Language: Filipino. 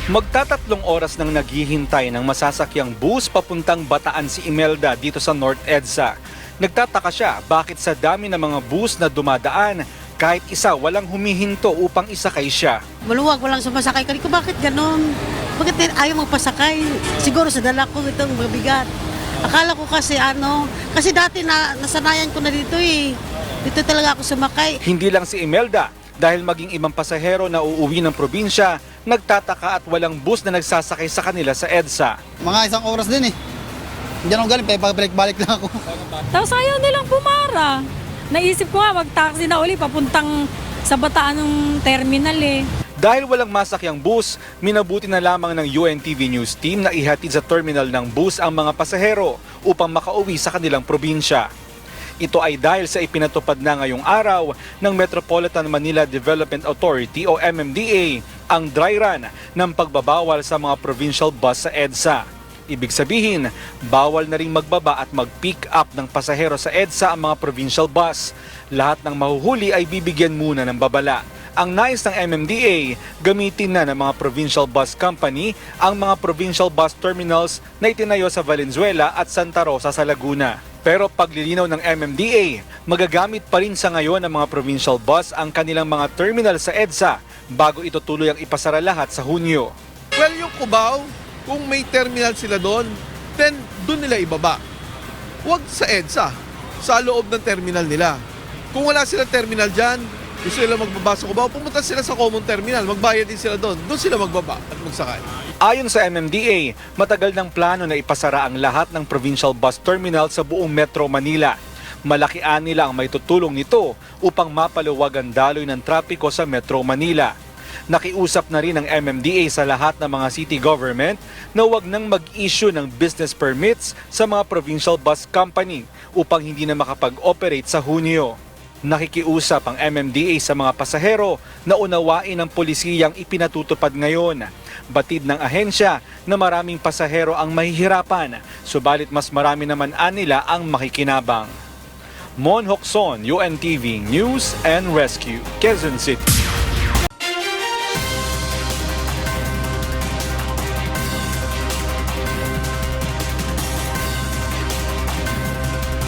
Magtatatlong oras nang naghihintay ng masasakyang bus papuntang Bataan si Imelda dito sa North EDSA. Nagtataka siya bakit sa dami ng mga bus na dumadaan, kahit isa walang humihinto upang isakay siya. Maluwag, walang sumasakay. Kani ko, bakit ganon? Bakit ayaw magpasakay? Siguro sa dala ko itong mabigat. Akala ko kasi kasi dati nasanayan ko na dito eh. Dito talaga ako sumakay. Hindi lang si Imelda, dahil maging ibang pasahero na uuwi ng probinsya, nagtataka at walang bus na nagsasakay sa kanila sa EDSA. Mga isang oras din eh. Hindi ako galing, pabalik-balik lang ako. Tapos ayaw nilang bumara. Naisip ko nga mag-taxi na uli papuntang sa Bataan ng terminal eh. Dahil walang masakyang bus, minabuti na lamang ng UNTV News team na ihatid sa terminal ng bus ang mga pasahero upang makauwi sa kanilang probinsya. Ito ay dahil sa ipinatupad na ngayong araw ng Metropolitan Manila Development Authority o MMDA ang dry run ng pagbabawal sa mga provincial bus sa EDSA. Ibig sabihin, bawal na ring magbaba at mag-pick up ng pasahero sa EDSA ang mga provincial bus. Lahat ng mahuhuli ay bibigyan muna ng babala. Ang nais ng MMDA, gamitin na ng mga provincial bus company ang mga provincial bus terminals na itinayo sa Valenzuela at Santa Rosa sa Laguna. Pero paglilinaw ng MMDA, magagamit pa rin sa ngayon ng mga provincial bus ang kanilang mga terminal sa EDSA bago ito tuloy ang ipasara lahat sa Hunyo. Well, yung Cubao, kung may terminal sila doon, then doon nila ibaba. Huwag sa EDSA, sa loob ng terminal nila. Kung wala silang terminal dyan, gusto nila magbaba sa Cubao, pumunta sila sa common terminal, magbayad din sila doon sila magbaba at magsakay. Ayon sa MMDA, matagal ng plano na ipasara ang lahat ng provincial bus terminal sa buong Metro Manila. Malakian nila ang may tutulong nito upang mapaluwag ang daloy ng trapiko sa Metro Manila. Nakiusap na rin ang MMDA sa lahat ng mga city government na huwag nang mag-issue ng business permits sa mga provincial bus company upang hindi na makapag-operate sa Hunyo. Nakikiusap ang MMDA sa mga pasahero na unawain ang polisiyang ipinatutupad ngayon. Batid ng ahensya na maraming pasahero ang mahihirapan, subalit mas marami naman nila ang makikinabang. Mon Hocson, UNTV News and Rescue, Quezon City.